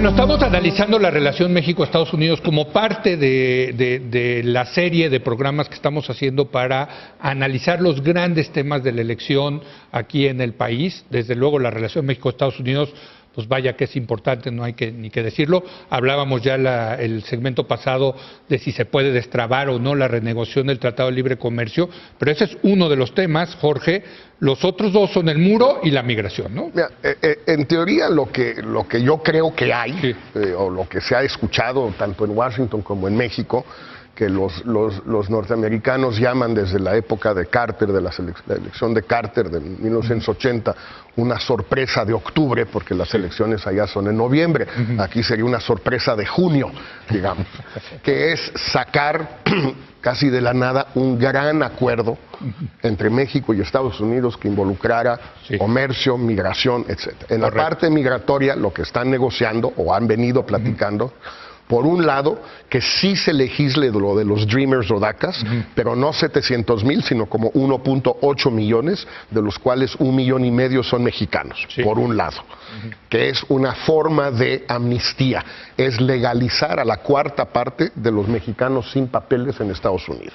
Bueno, estamos analizando la relación México-Estados Unidos como parte de la serie de programas que estamos haciendo para analizar los grandes temas de la elección aquí en el país. Desde luego la relación México-Estados Unidos, pues vaya que es importante, no hay ni que decirlo. Hablábamos ya el segmento pasado de si se puede destrabar o no la renegociación del Tratado de Libre Comercio, pero ese es uno de los temas, Jorge. Los otros dos son el muro y la migración, ¿no? Mira, en teoría lo que yo creo que hay, sí, o lo que se ha escuchado tanto en Washington como en México, que los norteamericanos llaman desde la época de Carter, de la elección de Carter de 1980, una sorpresa de octubre, porque las elecciones allá son en noviembre, aquí sería una sorpresa de junio, digamos, que es sacar casi de la nada un gran acuerdo entre México y Estados Unidos que involucrara comercio, migración, etc. En la parte migratoria, lo que están negociando o han venido platicando, por un lado, que sí se legisle lo de los Dreamers o DACAs, pero no 700,000, sino como 1.8 millones, de los cuales 1,5 millones son mexicanos, por un lado, que es una forma de amnistía, es legalizar a la cuarta parte de los mexicanos sin papeles en Estados Unidos.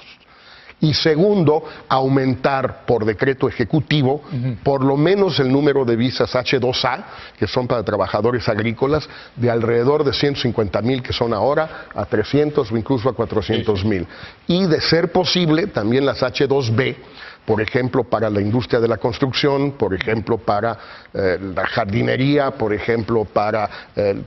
Y segundo, aumentar por decreto ejecutivo por lo menos el número de visas H2A, que son para trabajadores agrícolas, de alrededor de 150,000 que son ahora, a 300 o incluso a 400,000. Y de ser posible, también las H2B, por ejemplo, para la industria de la construcción, por ejemplo, para la jardinería, por ejemplo, para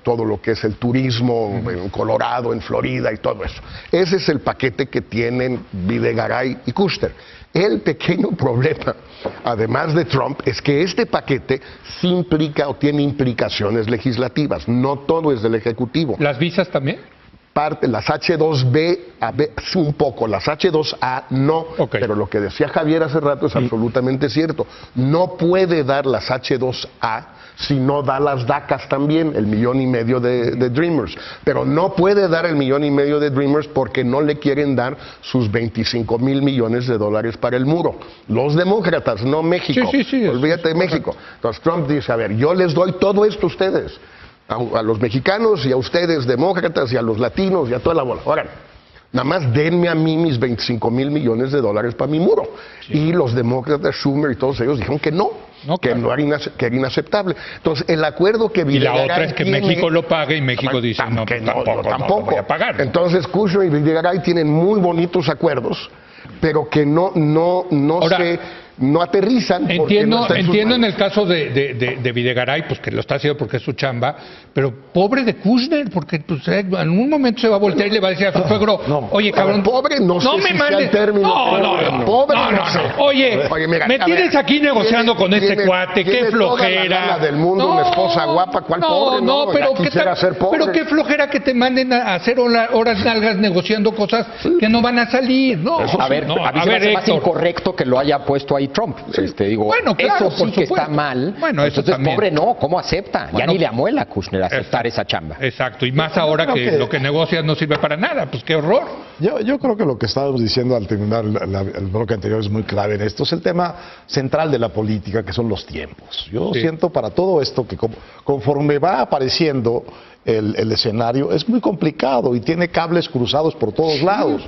todo lo que es el turismo en Colorado, en Florida y todo eso. Ese es el paquete que tienen Videgaray y Kushner. El pequeño problema, además de Trump, es que este paquete sí implica o tiene implicaciones legislativas. No todo es del Ejecutivo. ¿Las visas también? Las H2B, un poco, las H2A no, pero lo que decía Javier hace rato es absolutamente cierto. No puede dar las H2A si no da las DACAs también, el 1,5 millones de Dreamers. Pero no puede dar el 1,5 millones de Dreamers porque no le quieren dar sus 25,000 millones de dólares para el muro. Los demócratas, no México. Olvídate de México. Entonces Trump dice, a ver, yo les doy todo esto a ustedes, a los mexicanos y a ustedes demócratas y a los latinos y a toda la bola. Ahora, nada más denme a mí mis 25,000 millones de dólares para mi muro. Y los demócratas, Schumer y todos ellos dijeron que no, que era inaceptable. Entonces, el acuerdo que Videgaray y la otra es que México lo pague y México dice, no, tampoco voy a pagar. Entonces, Kushner y Videgaray tienen muy bonitos acuerdos, pero que no aterrizan. Entiendo en el caso de Videgaray, pues que lo está haciendo porque es su chamba, pero pobre de Kushner, porque pues, en un momento se va a voltear y le va a decir a su suegro, oye, cabrón, pobre no sé si sea el término. Pobre no sé. Oye, mira, me tienes aquí negociando con este cuate, qué flojera. Toda la del mundo, una esposa guapa, ¿cuál pobre? Pero qué flojera que te manden a hacer horas nalgas negociando cosas que no van a salir, ¿no? A ver, a mí se me hace más incorrecto que lo haya puesto ahí Trump. Digo, bueno, claro, eso sí que está mal. Bueno, entonces, también. pobre no, ¿cómo acepta? Ya ni le amuela a Kushner aceptar esa chamba. Exacto, y más ahora que lo que negocias no sirve para nada, pues qué horror. Yo creo que lo que estábamos diciendo al terminar el bloque anterior es muy clave en esto. Es el tema central de la política, que son los tiempos. Yo siento para todo esto que conforme va apareciendo el escenario, es muy complicado y tiene cables cruzados por todos lados.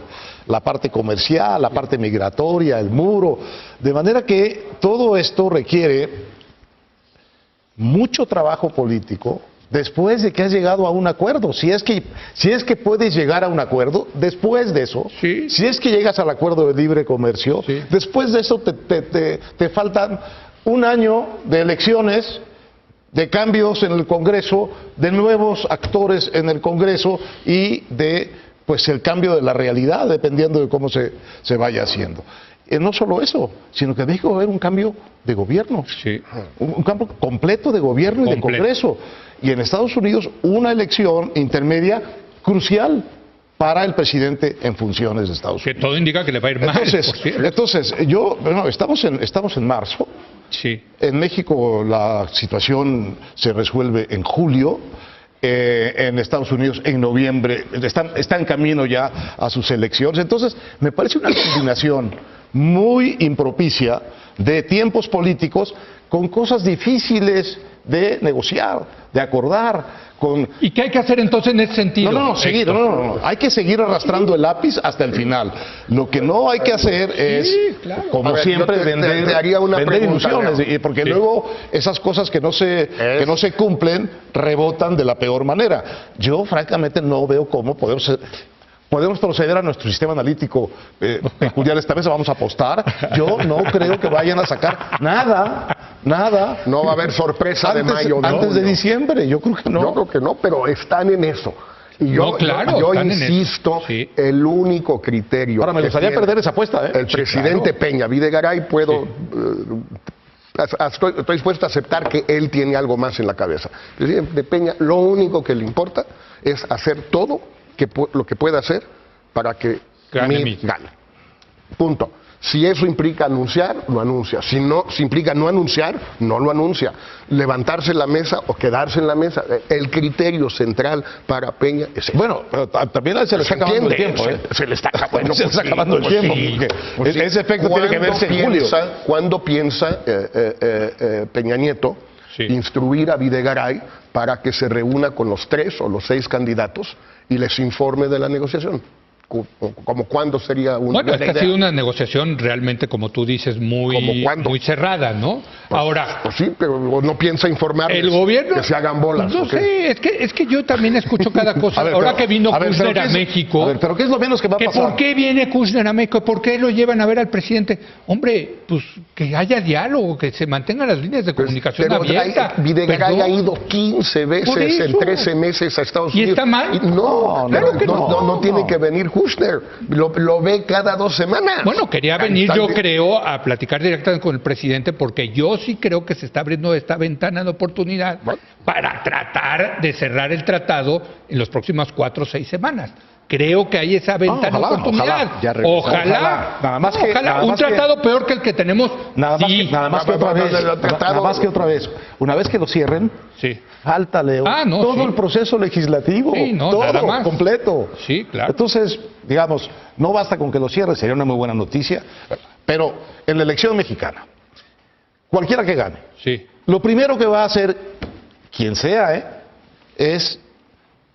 La parte comercial, la parte migratoria, el muro. De manera que todo esto requiere mucho trabajo político después de que has llegado a un acuerdo. Si es que puedes llegar a un acuerdo, después de eso, si es que llegas al acuerdo de libre comercio, después de eso te faltan un año de elecciones, de cambios en el Congreso, de nuevos actores en el Congreso y de pues el cambio de la realidad, dependiendo de cómo se vaya haciendo. No solo eso, sino que México va a haber un cambio de gobierno, un cambio completo de gobierno y de Congreso. Y en Estados Unidos una elección intermedia crucial para el presidente en funciones de Estados Unidos. Que todo indica que le va a ir mal. Entonces estamos en marzo. En México la situación se resuelve en julio. En Estados Unidos en noviembre, está en camino ya a sus elecciones. Entonces, me parece una combinación muy impropicia de tiempos políticos con cosas difíciles de negociar, de acordar. ¿Y qué hay que hacer entonces en ese sentido? No. Hay que seguir arrastrando el lápiz hasta el final. Lo que no hay que hacer es, como siempre, vender ilusiones, porque luego esas cosas que no se cumplen rebotan de la peor manera. Yo, francamente, no veo cómo podemos proceder a nuestro sistema analítico peculiar esta vez. Vamos a apostar. Yo no creo que vayan a sacar nada. No va a haber sorpresa de mayo. Antes de diciembre, yo creo que no. Yo creo que no, pero están en eso. Y yo insisto, el único criterio. Ahora, me gustaría perder esa apuesta. El presidente Peña Videgaray, estoy dispuesto a aceptar que él tiene algo más en la cabeza. El presidente Peña, lo único que le importa es hacer todo lo que pueda hacer para que gane. Punto. Si eso implica anunciar, lo anuncia. Si implica no anunciar, no lo anuncia. Levantarse en la mesa o quedarse en la mesa. El criterio central para Peña es ese. Bueno, pero también se le está acabando el tiempo. Se le está acabando el tiempo. Ese efecto tiene que verse en julio. ¿Cuándo piensa Peña Nieto instruir a Videgaray para que se reúna con los 3 o los 6 candidatos y les informe de la negociación? ¿Como cuándo sería una Bueno, esta ha sido una negociación realmente, como tú dices, muy cerrada, ¿no? Ahora... Pues sí, pero no piensa informar el gobierno, que se hagan bolas. No sé, es que yo también escucho cada cosa. Ahora que vino Kushner a México... pero ¿qué es lo menos que va a pasar? ¿Por qué viene Kushner a México? ¿Por qué lo llevan a ver al presidente? Hombre, pues que haya diálogo, que se mantengan las líneas de comunicación abiertas. Videgaray ha ido 15 veces en 13 meses a Estados Unidos. ¿Y está mal? No tiene que venir Kushner, lo ve cada 2 semanas. Bueno, quería venir, yo creo, a platicar directamente con el presidente, porque yo sí creo que se está abriendo esta ventana de oportunidad para tratar de cerrar el tratado en las próximas 4 o 6 semanas. Creo que hay esa ventana de oportunidad. Ojalá. Nada más que un tratado peor que el que tenemos. Nada más que otra vez. Una vez que lo cierren, falta, Leo, todo el proceso legislativo. Todo más. Completo. Sí, claro. Entonces, digamos, no basta con que lo cierre, sería una muy buena noticia. Pero en la elección mexicana, cualquiera que gane, lo primero que va a hacer, quien sea, es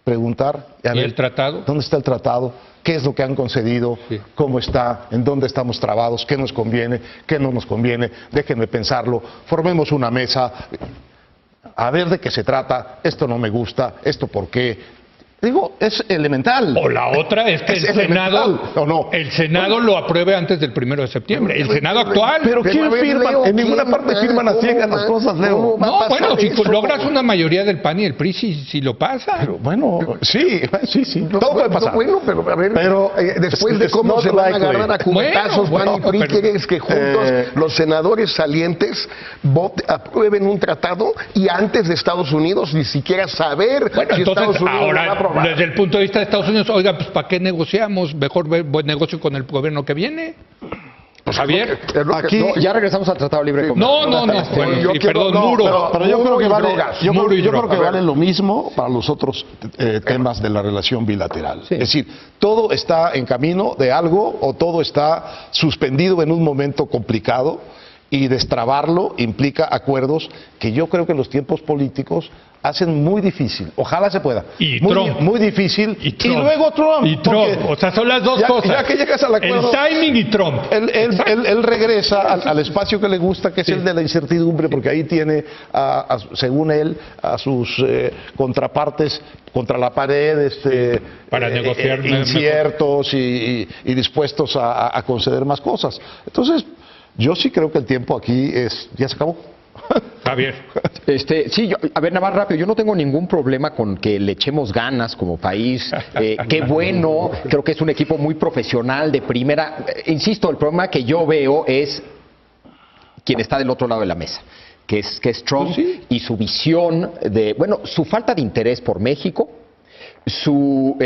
preguntar, ¿y el tratado? ¿Dónde está el tratado? ¿Qué es lo que han concedido? ¿Cómo está? ¿En dónde estamos trabados? ¿Qué nos conviene? ¿Qué no nos conviene? Déjenme pensarlo. Formemos una mesa. A ver de qué se trata. Esto no me gusta. ¿Esto por qué? Digo, es elemental. O la otra es que el Senado lo apruebe antes del 1 de septiembre. El Senado actual. Pero ¿quién firma? En ninguna parte firman a ciegas las cosas, Leo. No, bueno, si logras una mayoría del PAN y el PRI, si lo pasa. Pero bueno, sí. Todo puede pasar. Bueno, pero a ver, después de cómo se van a agarrar a cubetazos, PAN y PRI, ¿quieres que juntos los senadores salientes aprueben un tratado y antes de Estados Unidos ni siquiera saber si Estados Unidos va a aprobar? Desde el punto de vista de Estados Unidos, oiga, pues ¿para qué negociamos? Mejor buen negocio con el gobierno que viene. Pues Javier, aquí ya regresamos al Tratado Libre Comercio. No. Bueno, perdón, muro. Pero yo creo que vale lo mismo para los otros temas de la relación bilateral. Es decir, todo está en camino de algo o todo está suspendido en un momento complicado y destrabarlo implica acuerdos que yo creo que los tiempos políticos hacen muy difícil. Ojalá se pueda. Muy difícil. Y luego Trump. O sea, son las dos cosas. Ya que llegas al acuerdo. El timing y Trump. Él regresa al espacio que le gusta, que es el de la incertidumbre, porque ahí tiene, según él, a sus contrapartes contra la pared, para negociar inciertos y dispuestos a conceder más cosas. Entonces, yo sí creo que el tiempo aquí ya se acabó. Javier. A ver, nada más rápido, yo no tengo ningún problema con que le echemos ganas como país, qué bueno, creo que es un equipo muy profesional, de primera. Insisto, el problema que yo veo es quien está del otro lado de la mesa, que es Trump, y su visión su falta de interés por México, su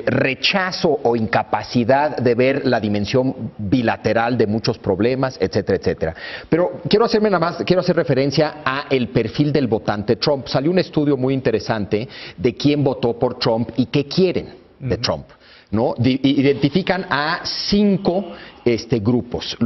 rechazo o incapacidad de ver la dimensión bilateral de muchos problemas, etcétera, etcétera. Pero quiero hacer referencia a el perfil del votante Trump. Salió un estudio muy interesante de quién votó por Trump y qué quieren de Trump, ¿no? Identifican a 5 grupos,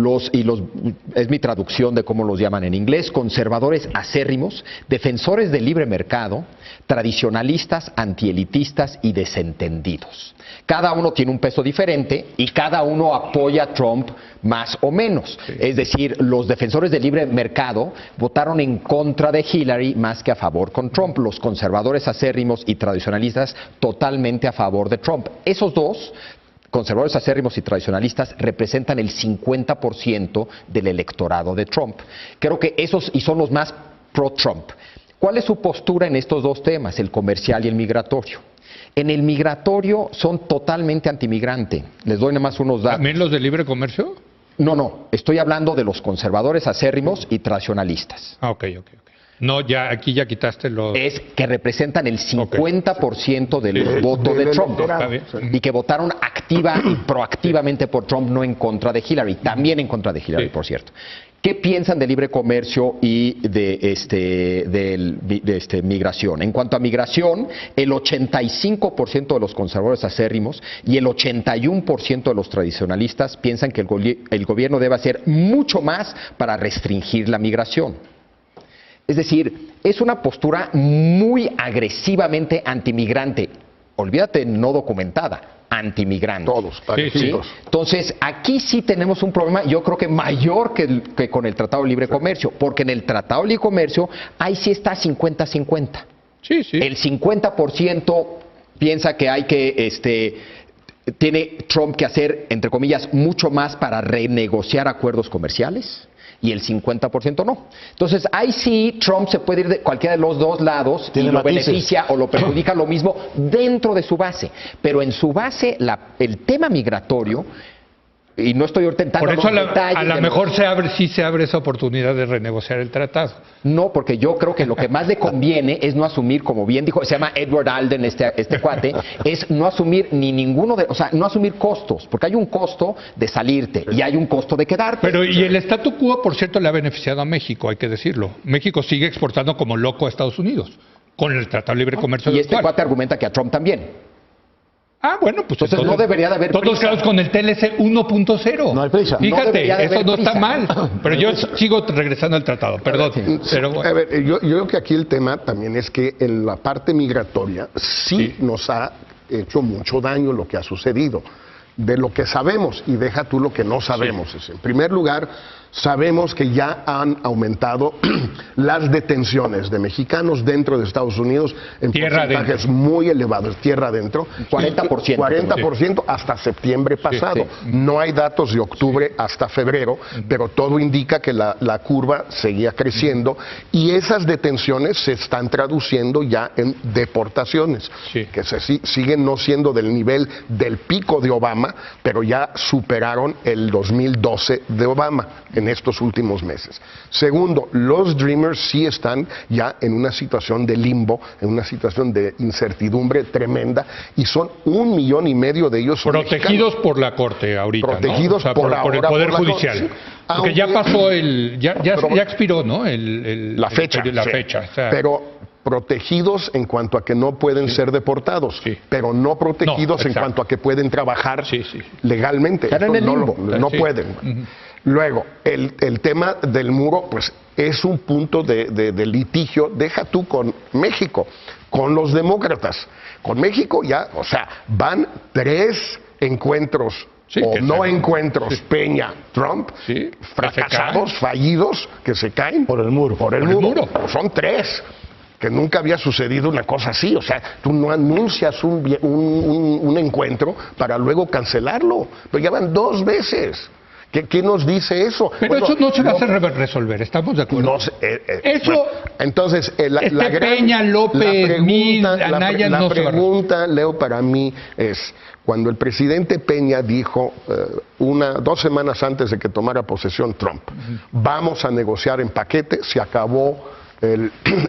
es mi traducción de cómo los llaman en inglés: conservadores acérrimos, defensores del libre mercado, tradicionalistas, antielitistas y desentendidos. Cada uno tiene un peso diferente y cada uno apoya a Trump más o menos. Sí. Es decir, los defensores del libre mercado votaron en contra de Hillary más que a favor con Trump. Los conservadores acérrimos y tradicionalistas totalmente a favor de Trump. Esos dos, conservadores acérrimos y tradicionalistas, representan el 50% del electorado de Trump. Creo que esos y son los más pro-Trump. ¿Cuál es su postura en estos dos temas, el comercial y el migratorio? En el migratorio son totalmente antimigrante. Les doy nada más unos datos. ¿También los de libre comercio? No. Estoy hablando de los conservadores acérrimos y tradicionalistas. Ok. No, aquí ya quitaste los... Es que representan el 50% del voto de Trump. Y que votaron activa y proactivamente por Trump, no en contra de Hillary. También en contra de Hillary, por cierto. ¿Qué piensan de libre comercio y de migración? En cuanto a migración, el 85% de los conservadores acérrimos y el 81% de los tradicionalistas piensan que el gobierno debe hacer mucho más para restringir la migración. Es decir, es una postura muy agresivamente antimigrante. Olvídate, no documentada. Antimigrante. Todos, parecidos. ¿Sí? Entonces, aquí sí tenemos un problema, yo creo que mayor que con el Tratado de Libre Comercio, porque en el Tratado de Libre Comercio ahí sí está 50-50. Sí. El 50% piensa que tiene Trump que hacer, entre comillas, mucho más para renegociar acuerdos comerciales. Y el 50% no. Entonces, ahí sí Trump se puede ir de cualquiera de los dos lados y lo beneficia o lo perjudica lo mismo dentro de su base. Pero en su base, el tema migratorio, y no estoy ahorita entrando en los detalles. Por eso a lo mejor sí se abre esa oportunidad de renegociar el tratado. No, porque yo creo que lo que más le conviene es no asumir, como bien dijo, se llama Edward Alden, este cuate, es no asumir no asumir costos, porque hay un costo de salirte y hay un costo de quedarte. Pero y el statu quo, por cierto, le ha beneficiado a México, hay que decirlo. México sigue exportando como loco a Estados Unidos, con el Tratado de Libre Comercio. Y este cuate argumenta que a Trump también. Bueno, pues entonces no debería de haber todos quedamos con el TLC 1.0. No hay prisa. Fíjate, eso no está mal. Pero yo sigo regresando al tratado, perdón. A ver, yo creo que aquí el tema también es que en la parte migratoria sí nos ha hecho mucho daño lo que ha sucedido. De lo que sabemos, y deja tú lo que no sabemos. En primer lugar, sabemos que ya han aumentado las detenciones de mexicanos dentro de Estados Unidos en porcentajes muy elevados, tierra adentro. 40%. 40% hasta septiembre pasado. No hay datos de octubre hasta febrero, pero todo indica que la curva seguía creciendo y esas detenciones se están traduciendo ya en deportaciones, que siguen no siendo del nivel del pico de Obama, pero ya superaron el 2012 de Obama en estos últimos meses. Segundo, los Dreamers sí están ya en una situación de limbo, en una situación de incertidumbre tremenda, y son 1,5 millones de ellos protegidos por la Corte ahorita, protegidos, ¿no? por el Poder Judicial. Sí. Porque ya pasó ya expiró, ¿no? La fecha. Pero protegidos en cuanto a que no pueden ser deportados, pero no protegidos en cuanto a que pueden trabajar legalmente. No pueden. Luego, el tema del muro, pues es un punto de litigio, deja tú con México, con los demócratas. Con México ya, van 3 encuentros o no encuentros Peña-Trump, fracasados, fallidos, que se caen por el muro. Son 3. Que nunca había sucedido una cosa así. Tú no anuncias un encuentro para luego cancelarlo. Pero ya van 2 veces. ¿Qué nos dice eso? Pero eso no se va a resolver, ¿estamos de acuerdo? Eso. Entonces, la Peña, López, Anaya, la pregunta, Leo, para mí es: cuando el presidente Peña dijo 2 semanas antes de que tomara posesión Trump, vamos a negociar en paquete, se acabó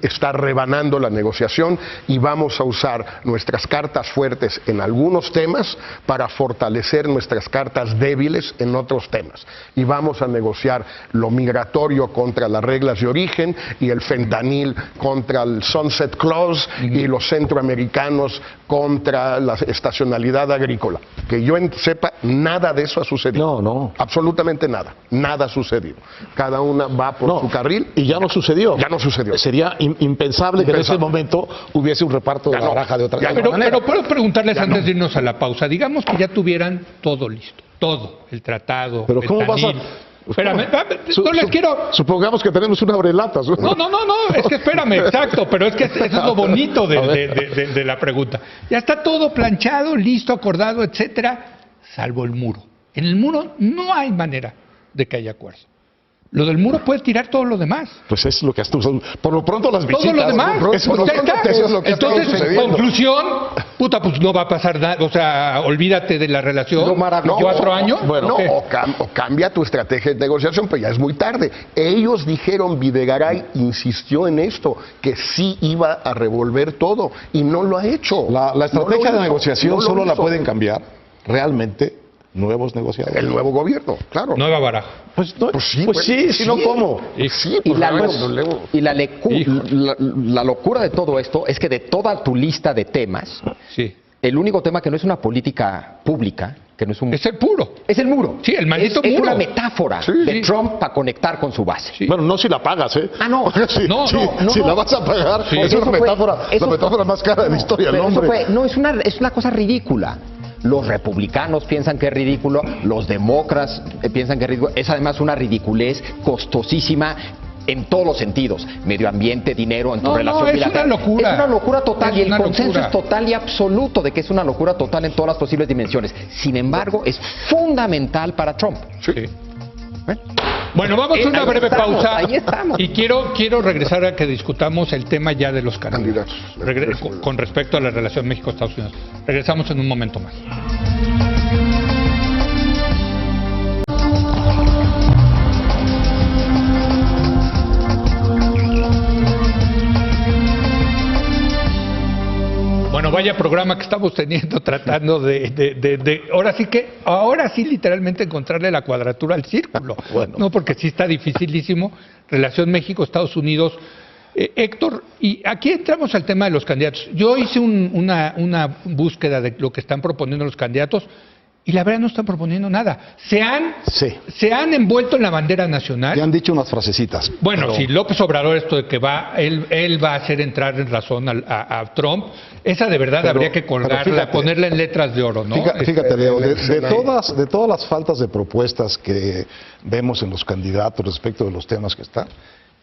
estar rebanando la negociación y vamos a usar nuestras cartas fuertes en algunos temas para fortalecer nuestras cartas débiles en otros temas. Y vamos a negociar lo migratorio contra las reglas de origen y el fentanil contra el Sunset Clause y los centroamericanos contra la estacionalidad agrícola. Que yo sepa, nada de eso ha sucedido. No. Absolutamente nada. Nada ha sucedido. Cada una va por su carril. Y ya no sucedió. Ya no sucedió. Sería impensable que en ese momento hubiese un reparto de la baraja de otra manera. Pero puedo preguntarles antes de irnos a la pausa. Digamos que ya tuvieran todo listo. Todo. El tratado. Pero ¿cómo vas a...? Espérame, no les quiero... Supongamos que tenemos una abrelatas. No, es que espérame, exacto, pero es que eso es lo bonito de la pregunta. Ya está todo planchado, listo, acordado, etcétera, salvo el muro. En el muro no hay manera de que haya acuerdo. Lo del muro puede tirar todo lo demás. Pues es lo que hasta por lo pronto las visitas. Todo lo demás. Eso es lo que entonces, conclusión, pues no va a pasar nada. O sea, olvídate de la relación. No, 4 años. Bueno, o cambia tu estrategia de negociación, pero ya es muy tarde. Ellos dijeron, Videgaray insistió en esto, que sí iba a revolver todo, y no lo ha hecho. La estrategia de negociación solo la pueden cambiar realmente nuevos negociadores. El nuevo gobierno, claro. Nueva baraja. Pues sí, si no, ¿cómo? Sí, y la locura de todo esto es que de toda tu lista de temas, el único tema que no es una política pública, que no es un... Es el puro. Es el muro. Sí, el maldito muro. Es una metáfora de Trump para conectar con su base. Sí. Bueno, no si la pagas, ¿eh? No. Si la vas a pagar, es una metáfora, la metáfora más cara de la historia del hombre. Es una cosa ridícula. Los republicanos piensan que es ridículo, los demócratas piensan que es ridículo. Es además una ridiculez costosísima en todos los sentidos. Medio ambiente, dinero, en tu relación bilateral. Es una locura. Es una locura total y el consenso es total y absoluto de que es una locura total en todas las posibles dimensiones. Sin embargo, es fundamental para Trump. Sí. Bueno, vamos a una breve pausa. Ahí estamos. Y quiero regresar a que discutamos el tema ya de los candidatos. Con respecto a la relación México-Estados Unidos. Regresamos en un momento más. Bueno, vaya programa que estamos teniendo tratando ahora sí literalmente encontrarle la cuadratura al círculo. Bueno. No, porque sí está dificilísimo. Relación México-Estados Unidos. Héctor, y aquí entramos al tema de los candidatos. Yo hice una búsqueda de lo que están proponiendo los candidatos y la verdad no están proponiendo nada. Se han envuelto en la bandera nacional. Ya han dicho unas frasecitas. Bueno, si López Obrador, esto de que él va a hacer entrar en razón a Trump, esa de verdad habría que colgarla, ponerla en letras de oro, ¿no? Fíjate, Leo, de todas las faltas de propuestas que vemos en los candidatos respecto de los temas que están,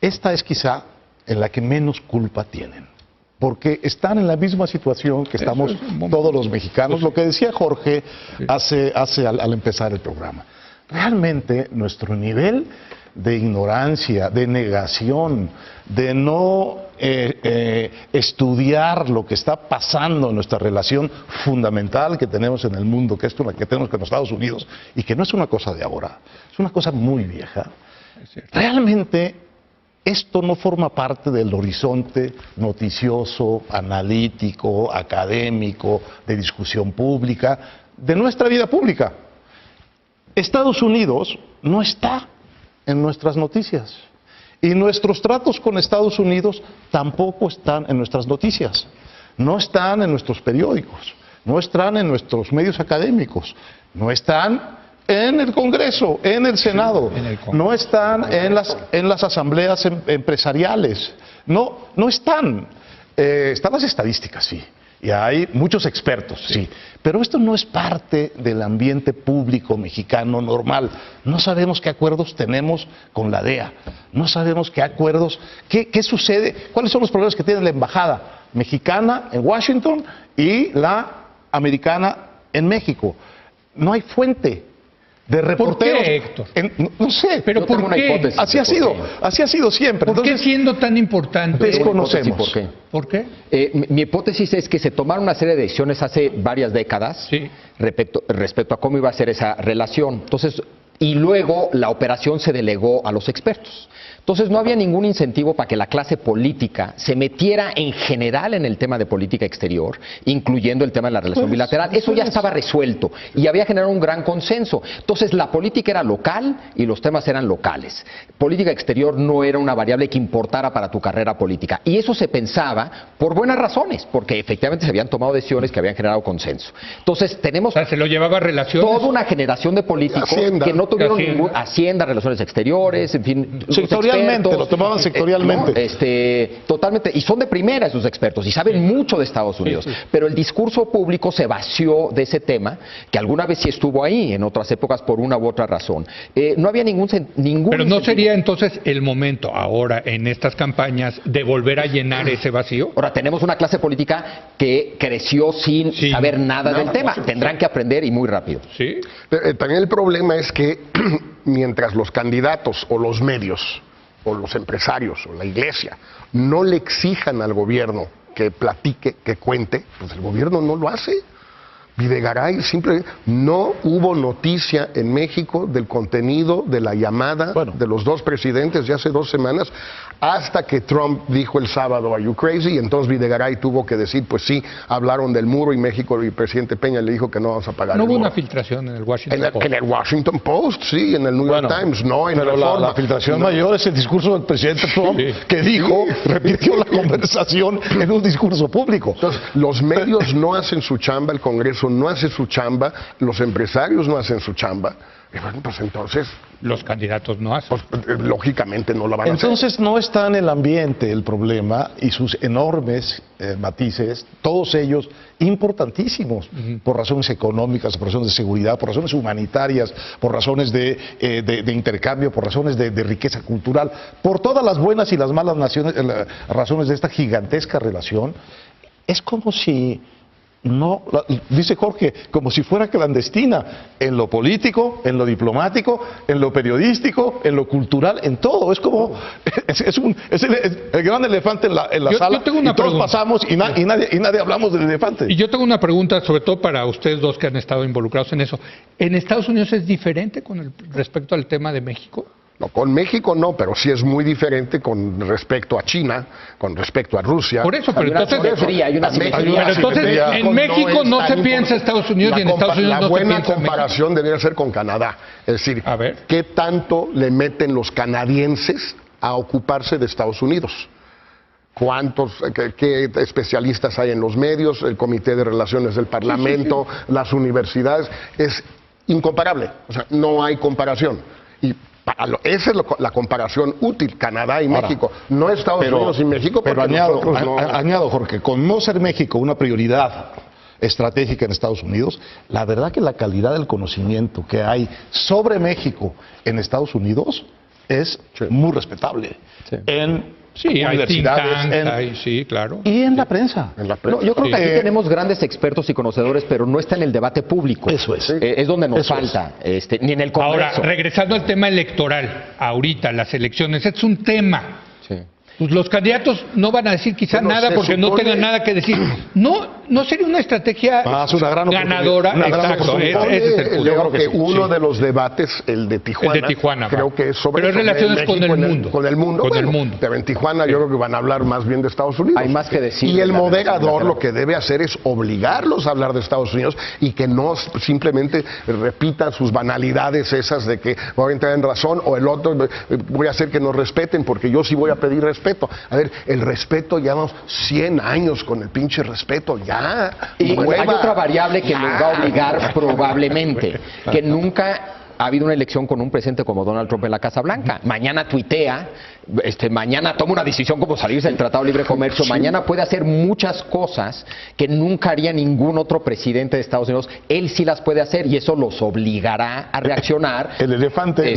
esta es quizá en la que menos culpa tienen. Porque están en la misma situación que estamos todos los mexicanos. Lo que decía Jorge al empezar el programa. Realmente nuestro nivel de ignorancia, de negación, de no estudiar lo que está pasando en nuestra relación fundamental que tenemos en el mundo, que es la que tenemos con los Estados Unidos, y que no es una cosa de ahora, es una cosa muy vieja. Realmente esto no forma parte del horizonte noticioso, analítico, académico, de discusión pública, de nuestra vida pública. Estados Unidos no está en nuestras noticias. Y nuestros tratos con Estados Unidos tampoco están en nuestras noticias. No están en nuestros periódicos, no están en nuestros medios académicos, no están en el Congreso, en el Senado, no están en las asambleas empresariales, no están. Están las estadísticas, sí, y hay muchos expertos, sí, pero esto no es parte del ambiente público mexicano normal. No sabemos qué acuerdos tenemos con la DEA, no sabemos qué acuerdos, qué sucede, cuáles son los problemas que tiene la embajada mexicana en Washington y la americana en México. No hay fuente de reporteros. ¿Por qué, Héctor? No sé. ¿Pero por qué? Así ha sido siempre. ¿Por qué siendo tan importante? Desconocemos. ¿Por qué? ¿Por qué? Mi hipótesis es que se tomaron una serie de decisiones hace varias décadas respecto a cómo iba a ser esa relación. Entonces, y luego la operación se delegó a los expertos. Entonces no había ningún incentivo para que la clase política se metiera en general en el tema de política exterior, incluyendo el tema de la relación bilateral. Eso ya estaba resuelto y había generado un gran consenso. Entonces la política era local y los temas eran locales. Política exterior no era una variable que importara para tu carrera política. Y eso se pensaba por buenas razones, porque efectivamente se habían tomado decisiones que habían generado consenso. Entonces tenemos... se lo llevaba a relaciones. Toda una generación de políticos que no tuvieron ningún... Hacienda, relaciones exteriores, en fin... Sectorialmente, lo tomaban sectorialmente. Totalmente. Y son de primera esos expertos y saben mucho de Estados Unidos. Pero el discurso público se vació de ese tema, que alguna vez sí estuvo ahí, en otras épocas por una u otra razón. No había ningún Pero no sería entonces el momento ahora en estas campañas de volver a llenar ese vacío. Ahora tenemos una clase política que creció sin saber nada del tema. Tendrán que aprender y muy rápido. Sí. También el problema es que mientras los candidatos o los medios o los empresarios o la iglesia no le exijan al gobierno que platique, que cuente, pues el gobierno no lo hace. Videgaray simplemente no hubo noticia en México del contenido de la llamada de los dos presidentes de hace 2 semanas, hasta que Trump dijo el sábado "Are you crazy?" y entonces Videgaray tuvo que decir pues sí, hablaron del muro y México y el presidente Peña le dijo que no vamos a pagar. No el hubo muro. una filtración en el Washington Post. En el Washington Post, sí, en el New York Times, no en pero la filtración mayor es el discurso del presidente Trump que dijo, repitió la conversación en un discurso público. Entonces, los medios no hacen su chamba, el Congreso no hace su chamba, los empresarios no hacen su chamba. Y bueno, pues entonces... Los candidatos no hacen. Pues, lógicamente no lo van a hacer. Entonces no está en el ambiente el problema y sus enormes matices, todos ellos importantísimos, por razones económicas, por razones de seguridad, por razones humanitarias, por razones de intercambio, por razones de riqueza cultural, por todas las buenas y las malas razones de esta gigantesca relación. Es como si... No, dice Jorge, como si fuera clandestina, en lo político, en lo diplomático, en lo periodístico, en lo cultural, en todo. Es como, es el gran elefante en la sala, yo tengo una y todos pregunta. pasamos y nadie hablamos del elefante. Y yo tengo una pregunta, sobre todo para ustedes dos que han estado involucrados en eso. ¿En Estados Unidos es diferente con respecto al tema de México? No, con México no, pero sí es muy diferente con respecto a China, con respecto a Rusia. Por eso, pero entonces... Hay una simetría. Pero entonces, en México no se piensa Estados Unidos y en Estados Unidos no se piensa México. La buena México. comparación debería ser con Canadá. Es decir, ¿qué tanto le meten los canadienses a ocuparse de Estados Unidos? ¿Qué especialistas hay en los medios, el Comité de Relaciones del Parlamento, las universidades? Es incomparable, o sea, no hay comparación. Y esa es la comparación útil, Canadá y México, no Estados Unidos y México. Pero añado, Jorge, con no ser México una prioridad estratégica en Estados Unidos, la verdad que la calidad del conocimiento que hay sobre México en Estados Unidos es muy respetable. En universidades, sí, claro. Y en la prensa. No, yo creo que aquí tenemos grandes expertos y conocedores, pero no está en el debate público. Eso es. Es donde nos falta, ni en el Congreso. Ahora, regresando al tema electoral, ahorita, las elecciones, es un tema. Pues los candidatos no van a decir quizá nada porque no tengan nada que decir. No sería una estrategia ganadora. Exacto, ese es el punto. Yo creo que uno de los debates, el de Tijuana, creo que es sobre... Pero es relaciones con el mundo. Con el mundo. Pero en Tijuana yo creo que van a hablar más bien de Estados Unidos. Hay más que decir. Y el moderador lo que debe hacer es obligarlos a hablar de Estados Unidos y que no simplemente repitan sus banalidades esas de que voy a entrar en razón o el otro voy a hacer que nos respeten porque yo sí voy a pedir respeto. A ver, el respeto, llevamos 100 años con el pinche respeto, ya. Y hay otra variable que nos va a obligar probablemente, que nunca ha habido una elección con un presidente como Donald Trump en la Casa Blanca. Mañana tuitea, mañana toma una decisión como salirse del Tratado de Libre Comercio, mañana puede hacer muchas cosas que nunca haría ningún otro presidente de Estados Unidos. Él sí las puede hacer y eso los obligará a reaccionar. El elefante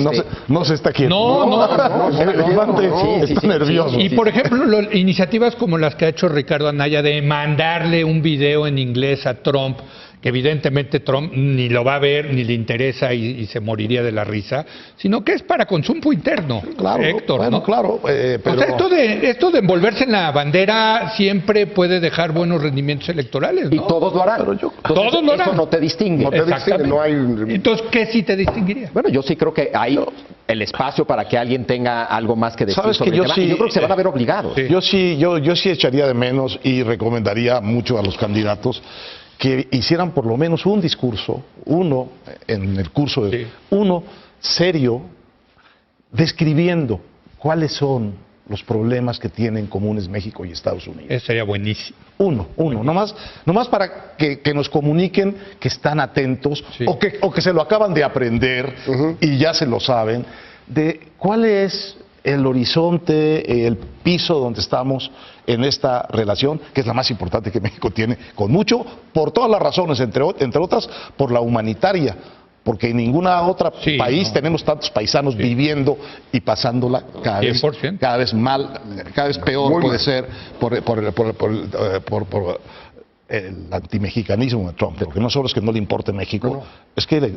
no se está quieto. El elefante está nervioso. Y por ejemplo, iniciativas como las que ha hecho Ricardo Anaya de mandarle un video en inglés a Trump, que evidentemente Trump ni lo va a ver, ni le interesa y se moriría de la risa, sino que es para consumo interno, claro, Héctor, bueno, ¿no? Claro, pero... O sea, esto de envolverse en la bandera siempre puede dejar buenos rendimientos electorales, ¿no? Y todos lo harán. Todos lo harán. Eso no te distingue. No hay... Entonces, ¿qué sí te distinguiría? Bueno, yo sí creo que hay el espacio para que alguien tenga algo más que decir ¿Sabes sobre que el yo tema. sí, Y yo creo que se van a ver obligados. Yo sí echaría de menos y recomendaría mucho a los candidatos que hicieran por lo menos un discurso, uno en el curso, uno serio, describiendo cuáles son los problemas que tienen comunes México y Estados Unidos. Eso sería buenísimo. Uno, nomás para que nos comuniquen que están atentos o que se lo acaban de aprender y ya se lo saben, de cuál es el horizonte, el piso donde estamos en esta relación, que es la más importante que México tiene con mucho, por todas las razones, entre otras, por la humanitaria. Porque en ninguna otra país tenemos tantos paisanos viviendo y pasándola cada vez mal, cada vez peor puede ser por el antimexicanismo de Trump, porque no solo es que no le importe México, es que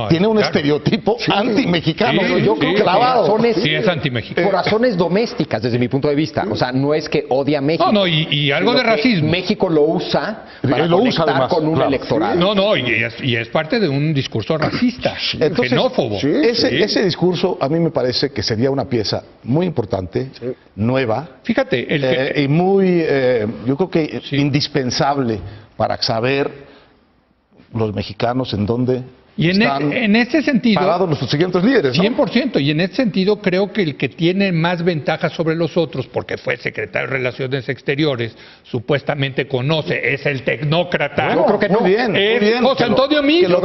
tiene un estereotipo antimexicano, yo creo que clavado. Es antimexicano. Por razones domésticas, desde mi punto de vista. O sea, no es que odia a México. Y algo de racismo. México lo usa para conectar además, con un electorado. Y es parte de un discurso racista, entonces, xenófobo. Ese discurso a mí me parece que sería una pieza muy importante, nueva, fíjate, y muy, yo creo que indispensable para saber los mexicanos en dónde están en ese sentido, parados nuestros siguientes líderes, ¿no? 100%, y en ese sentido creo que el que tiene más ventajas sobre los otros, porque fue secretario de Relaciones Exteriores, supuestamente conoce, es el tecnócrata. Yo creo que no. Es José Antonio mismo.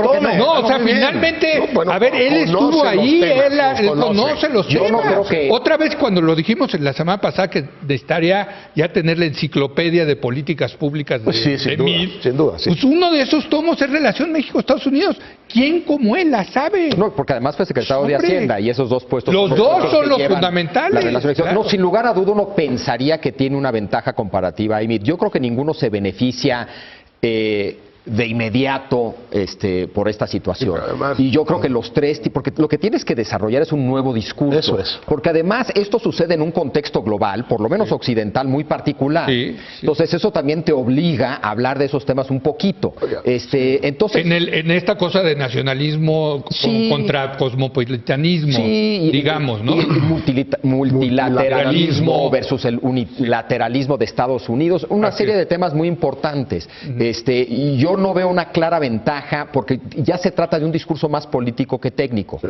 Finalmente, a ver, él estuvo ahí, él conoce los temas. No creo que... Otra vez, cuando lo dijimos en la semana pasada, que necesitaría ya tener la enciclopedia de políticas públicas de sin duda. Pues uno de esos tomos es Relación México-Estados Unidos. ¿Quién como él la sabe? No, porque además fue secretario de Hacienda y esos dos puestos... Los dos son los fundamentales. No, sin lugar a duda uno pensaría que tiene una ventaja comparativa ahí. Yo creo que ninguno se beneficia de inmediato por esta situación. Además, y yo creo que los tres, porque lo que tienes que desarrollar es un nuevo discurso. Eso es. Porque además esto sucede en un contexto global, por lo menos occidental, muy particular. Entonces eso también te obliga a hablar de esos temas un poquito. Entonces, en esta cosa de nacionalismo contra cosmopolitanismo, digamos, ¿no? Y multilateralismo versus el unilateralismo de Estados Unidos, una serie de temas muy importantes. Y yo no veo una clara ventaja porque ya se trata de un discurso más político que técnico.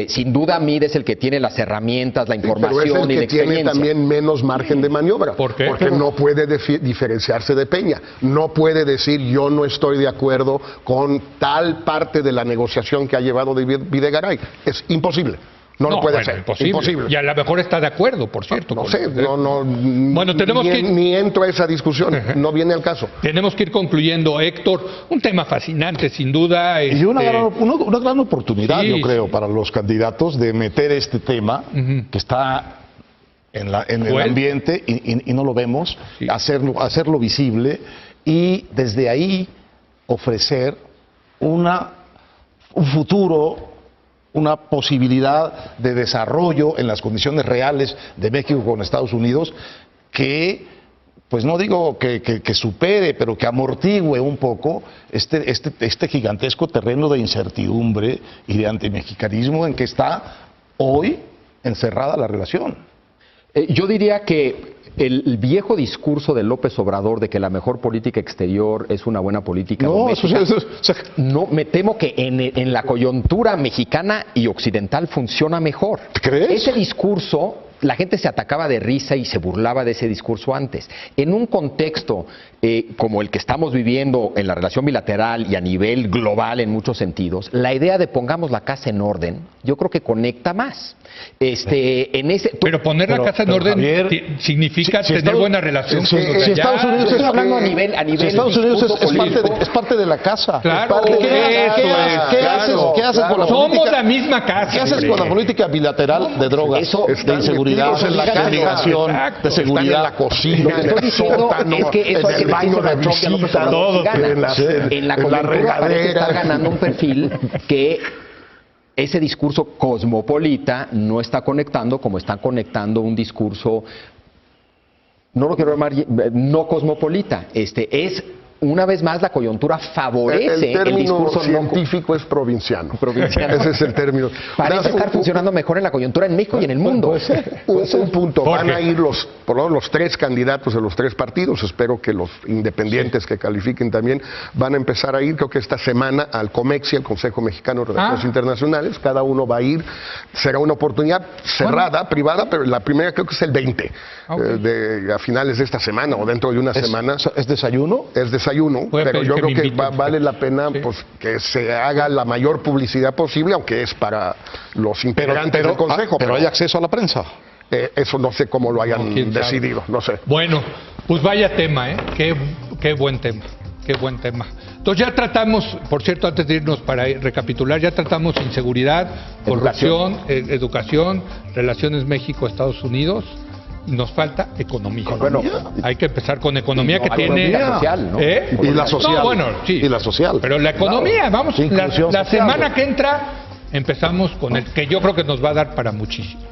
Sin duda Mid es el que tiene las herramientas, la información pero es el y la que experiencia. Tiene también menos margen de maniobra. ¿Por qué? Porque no puede diferenciarse de Peña. No puede decir yo no estoy de acuerdo con tal parte de la negociación que ha llevado Videgaray. Es imposible. No lo puede hacer. Imposible. Y a lo mejor está de acuerdo, por cierto. No sé, bueno, tenemos ni entro a esa discusión, no viene al caso. Tenemos que ir concluyendo, Héctor. Un tema fascinante, sin duda. Y una gran oportunidad, yo creo, para los candidatos de meter este tema que está en el ambiente y no lo vemos, hacerlo visible y desde ahí ofrecer un futuro, una posibilidad de desarrollo en las condiciones reales de México con Estados Unidos que, pues no digo que supere, pero que amortigüe un poco este gigantesco terreno de incertidumbre y de antimexicanismo en que está hoy encerrada la relación. Yo diría que el viejo discurso de López Obrador de que la mejor política exterior es una buena política doméstica, no, me temo que en la coyuntura mexicana y occidental funciona mejor. ¿Crees? Ese discurso, la gente se atacaba de risa y se burlaba de ese discurso antes. En un contexto como el que estamos viviendo en la relación bilateral y a nivel global en muchos sentidos, la idea de pongamos la casa en orden, yo creo que conecta más. Pero poner la casa en orden, Javier, significa tener buena relación con los de allá. Estados Unidos estoy hablando a nivel Estados Unidos es parte de la casa. Claro, ¿Qué haces con la política? Somos la misma casa. ¿Qué haces con la política bilateral de drogas, de inseguridad, de migración, de seguridad? En la cocina, lo que estoy diciendo es que eso en el baño de visita, en la coyuntura parece estar ganando un perfil que ese discurso cosmopolita no está conectando como están conectando un discurso, no lo quiero llamar no cosmopolita, es una vez más la coyuntura favorece el discurso científico es provinciano. Ese es el término. Parece estar funcionando mejor en la coyuntura en México y en el mundo. Un punto. Jorge. Van a ir por lo menos los 3 candidatos de los 3 partidos. Espero que los independientes que califiquen también van a empezar a ir, creo que esta semana, al COMEXI, el Consejo Mexicano de Relaciones Internacionales. Cada uno va a ir. Será una oportunidad cerrada, privada, pero la primera creo que es el 20, a finales de esta semana o dentro de una semana. ¿Es desayuno? Es desayuno, pero yo creo que vale la pena pues, que se haga la mayor publicidad posible, aunque es para los integrantes del Consejo. Pero hay acceso a la prensa. Eso no sé cómo lo hayan decidido, no sé. Bueno, pues vaya tema, ¿eh? Qué buen tema, qué buen tema. Entonces ya tratamos, por cierto, antes de irnos para recapitular, ya tratamos inseguridad, corrupción, educación, relaciones México-Estados Unidos. Nos falta economía. Bueno, hay que empezar con economía que tiene social, ¿no? Y la social. No, bueno, sí. Y la social. Pero la economía, Claro. vamos, Inclusión la social. semana que entra empezamos con el que yo creo que nos va a dar para muchísimo.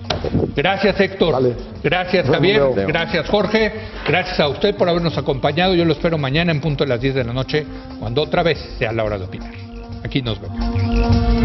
Gracias, Héctor. Vale. Gracias, Bueno, Javier. Leo. Gracias, Jorge. Gracias a usted por habernos acompañado. Yo lo espero mañana en punto de las 10 de la noche, cuando otra vez sea la hora de opinar. Aquí nos vemos.